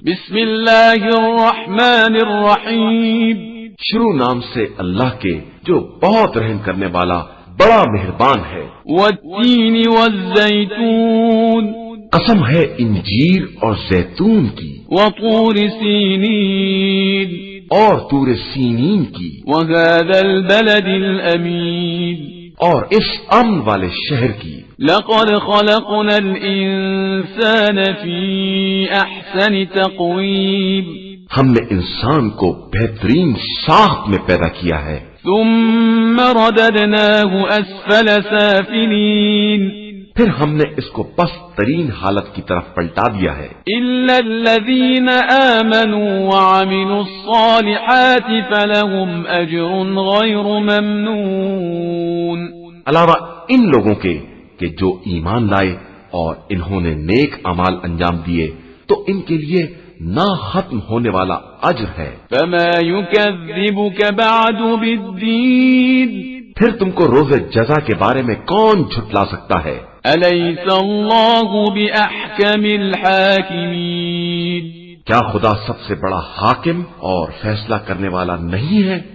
بسم اللہ الرحمن الرحیم، شروع نام سے اللہ کے جو بہت رحم کرنے والا بڑا مہربان ہے۔ والتین والزیتون، قسم ہے انجیر اور زیتون کی، وطور سینین، اور طور سینین کی، وهذا البلد الامین، اور اس امن والے شہر کی۔ لقد خلقنا الانسان فی احسن تقویم، ہم نے انسان کو بہترین ساخت میں پیدا کیا ہے۔ ثم رددناه اسفل سافلین، پھر ہم نے اس کو پست ترین حالت کی طرف پلٹا دیا ہے۔ الا الذین آمنوا وعملوا الصالحات فلهم اجر غیر ممنون، علاوہ ان لوگوں کے کہ جو ایمان لائے اور انہوں نے نیک اعمال انجام دیے تو ان کے لیے نہ ختم ہونے والا اجر ہے۔ فما يكذبك بعد بالدین، پھر تم کو روز جزا کے بارے میں کون جھٹلا سکتا ہے؟ الیس اللہ باحکم الحاکمین، کیا خدا سب سے بڑا حاکم اور فیصلہ کرنے والا نہیں ہے؟